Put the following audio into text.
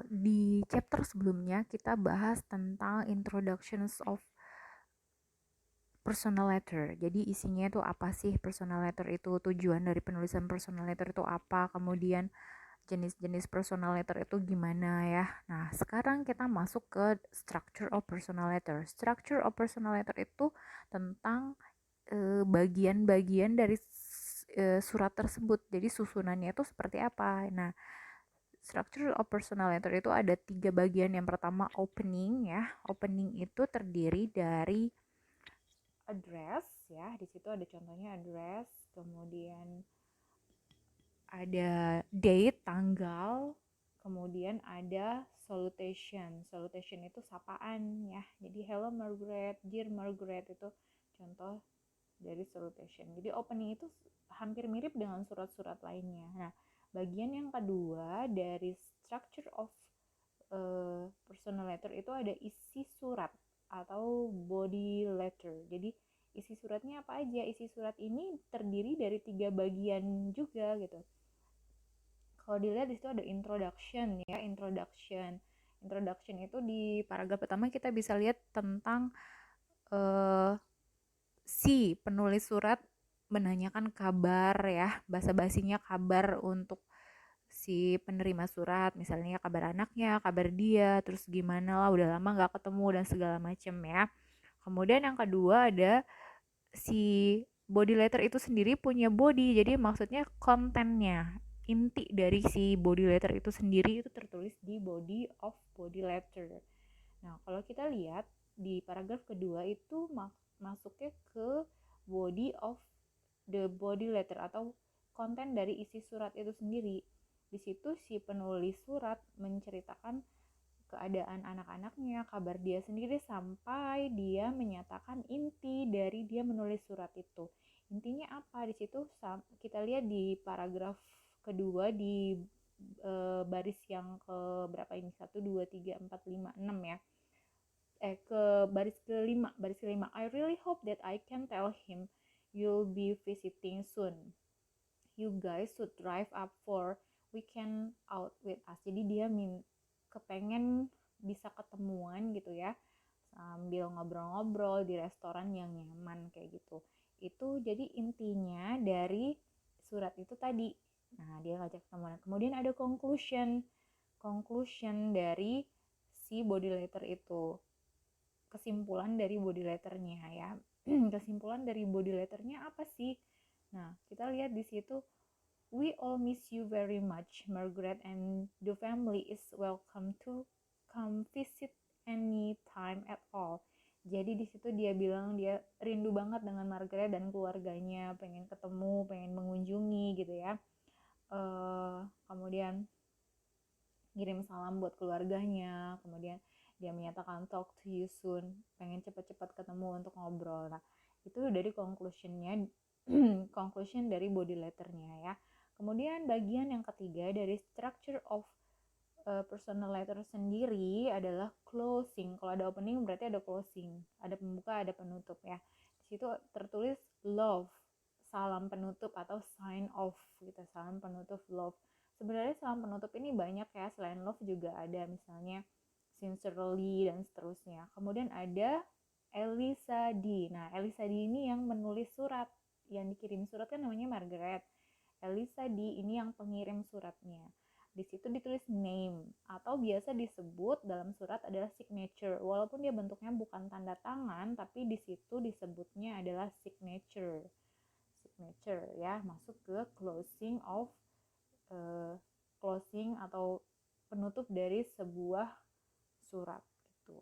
di chapter sebelumnya kita bahas tentang introductions of personal letter. Jadi isinya itu apa sih personal letter itu, tujuan dari penulisan personal letter itu apa, kemudian jenis-jenis personal letter itu gimana ya. Nah, sekarang kita masuk ke structure of personal letter. Structure of personal letter itu tentang bagian-bagian dari surat tersebut. Jadi susunannya itu seperti apa. Nah, structure of personal letter itu ada 3 bagian. Yang pertama opening ya. Opening itu terdiri dari address ya. Di situ ada contohnya address, kemudian ada date, tanggal, kemudian ada salutation. Salutation itu sapaan ya. Jadi hello Margaret, dear Margaret itu contoh dari salutation. Jadi opening itu hampir mirip dengan surat-surat lainnya. Nah, bagian yang kedua dari structure of personal letter itu ada isi surat atau body letter. Jadi isi suratnya apa aja? Isi surat ini terdiri dari 3 bagian juga gitu. Kalau dilihat di situ ada introduction ya, introduction itu di paragraf pertama kita bisa lihat tentang si penulis surat menanyakan kabar ya, basa-basinya kabar untuk si penerima surat, misalnya kabar anaknya, kabar dia, terus gimana lah, udah lama nggak ketemu dan segala macem ya. Kemudian yang kedua ada si body letter itu sendiri punya body, jadi maksudnya kontennya, inti dari si body letter itu sendiri itu tertulis di body of body letter. Nah, kalau kita lihat di paragraf kedua itu masuknya ke body of the body letter atau konten dari isi surat itu sendiri. Di situ si penulis surat menceritakan keadaan anak-anaknya, kabar dia sendiri sampai dia menyatakan inti dari dia menulis surat itu. Intinya apa di situ? Kita lihat di paragraf kedua di baris yang ke berapa ini? 1 2 3 4 5 6 ya. Ke baris kelima. I really hope that I can tell him you'll be visiting soon. You guys should drive up for weekend out with us. Jadi dia kepengen bisa ketemuan gitu ya, sambil ngobrol-ngobrol di restoran yang nyaman kayak gitu. Itu jadi intinya dari surat itu tadi. Nah, dia ngajak ketemuan. Kemudian ada conclusion dari si body letter itu. Kesimpulan dari body letternya ya. Kesimpulan dari body letternya apa sih? Nah, kita lihat di situ, we all miss you very much, Margaret, and the family is welcome to come visit any time at all. Jadi di situ dia bilang dia rindu banget dengan Margaret dan keluarganya, pengen ketemu, pengen mengunjungi gitu ya. Kemudian ngirim salam buat keluarganya, kemudian dia menyatakan talk to you soon, pengen cepat-cepat ketemu untuk ngobrol. Nah, itu dari conclusion dari body letternya ya. Kemudian bagian yang ketiga dari structure of personal letter sendiri adalah closing. Kalau ada opening berarti ada closing, ada pembuka, ada penutup ya. Di situ tertulis love, salam penutup atau sign off gitu, salam penutup love. Sebenarnya salam penutup ini banyak ya, selain love juga ada misalnya sincerely dan seterusnya. Kemudian ada Elisa D. Nah, Elisa D ini yang menulis surat, yang dikirim surat kan namanya Margaret. Elisa D ini yang pengirim suratnya. Di situ ditulis name atau biasa disebut dalam surat adalah signature. Walaupun dia bentuknya bukan tanda tangan, tapi di situ disebutnya adalah signature. Signature ya, masuk ke closing atau penutup dari sebuah surat gitu.